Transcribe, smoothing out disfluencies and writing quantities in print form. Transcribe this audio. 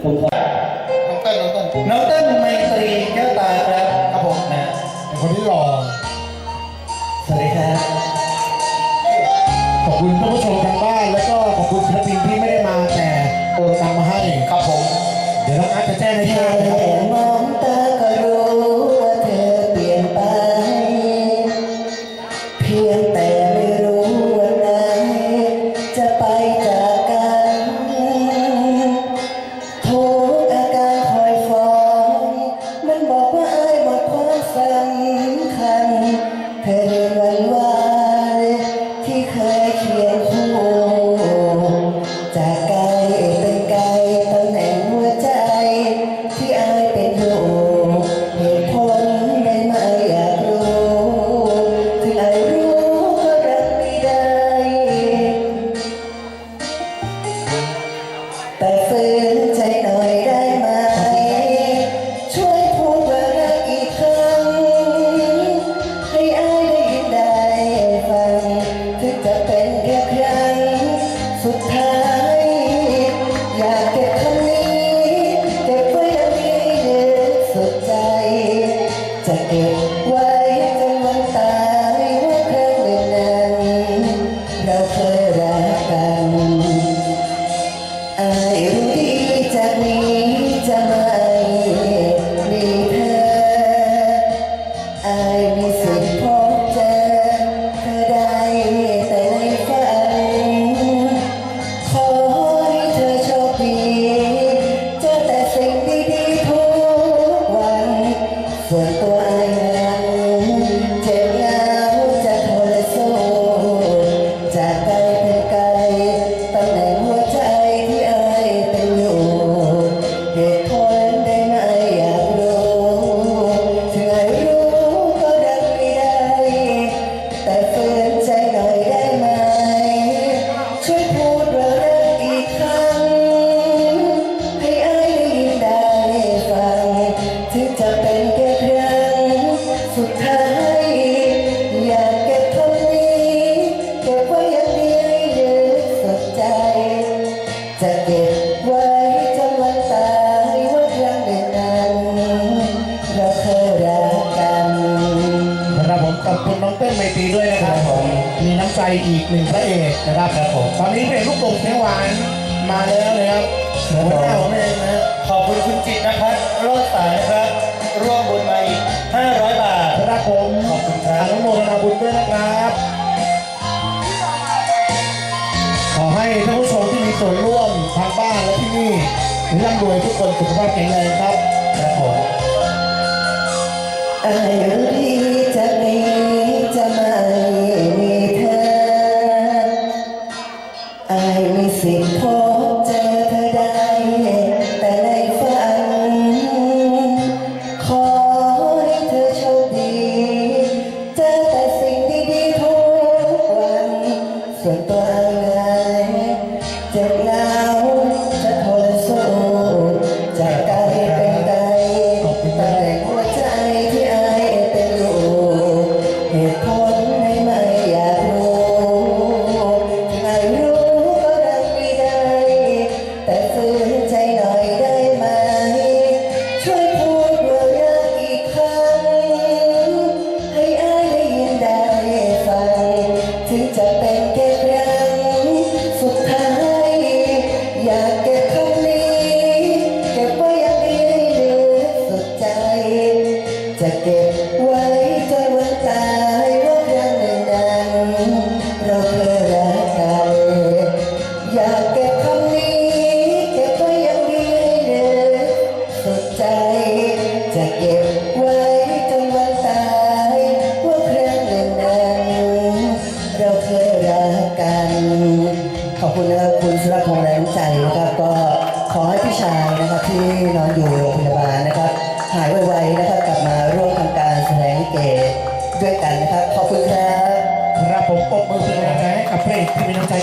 ผมขอน้องเต้นไมตรีแก้วตาครับครับผมนะคนที่หล่อสวัสดีครับขอบคุณท่านผู้ชมทางบ้านแล้วก็ขอบคุณศิลปินที่ไม่ได้มาแต่โอนตังมาให้ครับผมเดี๋ยวน้องอาร์ตจะแจ้งให้ทราบนะครับผมมองตาก็รู้ว่าเธอเปลี่ยนไปเพียงแต่ไม่รู้วันไหนจะไปจากกันทุกอาการคอยฟ้องมันบอกว่าอ้ายหมดความสำคัญเธอเรียนวันวานที่เคยเคียงคู่จากไกลเป็นไกลตำแหน่งหัวใจที่อ้ายเป็นอยู่เหตุผลได้ไหมอยากรู้ถึงอ้ายรู้ก็รักไม่ได้แต่ฝืนใจหน่อยได้ไหมช่วยพูดว่ารักอีกครั้งให้อ้ายได้ยินได้ฟังถึงจะเป็นแค่ครั้งสุดท้ายอยากเก็บคำนี้เก็บไว้อย่างนี้ลึกสุดใจจะเก็บไว้จนวันตายว่าครั้งหนึ่งนั้นเราเคยรักกันอ้ายรู้ดีจากนี้จะไม่มีเธออ้ายมีสิทธิ์พบเจอเธอได้แต่ในฝันขอให้เธอโชคดีเจอแต่สิ่งดีๆทุกวันส่วนตัวอ้ายนั้นเจ็บเหงาจะทนสู้จากไกลเป็นไกลตำแหน่งหัวใจที่อ้ายเป็นอยู่เหตุผลได้ไหมอยากรู้ถึงอ้ายรู้ก็รักไม่ได้แต่ฝืนใจหน่อยได้ไหมช่วยพูดว่ารักอีกครั้งให้อ้ายได้ยินได้ฟังถึงจะเป็นแค่ครั้งสุดท้ายอยากเก็บคำนี้เก็บไว้อย่างดีให้ลึกสุดใจจะเก็บไว้จนวันตายว่าครั้งหนึ่งนั้นเราเคยรักกันครับผมขอบคุณน้องเต้นไมตรีด้วยนะครับผมมีน้ำใจอีกหนึ่งพระเอกนะครับครับผมตอนนี้เพลงลูกโป่งเสียงหวานมาแล้วนะครับหัวหน้าผมเองนะขอบคุณคุณจิตนะครับรอดสายครับร่วมบุญมาอีก500 บาทครับผมขอบคุณครับอนุโมทนาบุญด้วยนะครับขอให้ท่านผู้ชมที่มีส่วนร่วมทางบ้านและที่นี่ร่ำรวยทุกคนสุขภาพแข็งแรงครับครับผมอ้ายรู้ดีจากนี้จะไม่มีเธออ้ายมีสิทธิ์พบเจอเธอได้แต่ในฝันขอให้เธอโชคดีเจอแต่สิ่งดีๆทุกวันส่วนตัวอ้ายเจ็บเหงาจะทนสู้จากไกลเป็นไกลตำแหน่งหัวใจที่อ้ายเป็นอยู่เหตุผลให้ไม่อยากรู้ที่ไม่รู้ก็รักไม่ได้แต่ฝืนใจหน่อยได้ไหมช่วยพูดว่ารักอีกครั้งให้อ้ายได้ยินได้ฟังถึงจะเป็นแค่ครั้งสุดท้ายอยากเก็บคำนี้เก็บไว้อย่างดีให้ลึกสุดใจจะเก็บไว้จนวันตายว่าครั้งหนึ่งนั้นเราเคยรักกันอยากเก็บคำนี้เก็บไว้อย่างดีให้ลึกสุดใจจะเก็บไว้จนวันตายว่าครั้งหนึ่งนั้นเราเคยรักกันขอบคุณนะครับคุณสุรพงษ์แรงใจนะครับก็ขอให้พี่ชายนะครับที่นอนอยู่โรงพยาบาลนะครับหายไวๆนะครับกลับมาร่วมทำการแสดงลิเกด้วยกันนะครับขอบคุณครับครับผมปรบมือเป็นกำลังใจให้กับเพลงที่มีน้ำใจ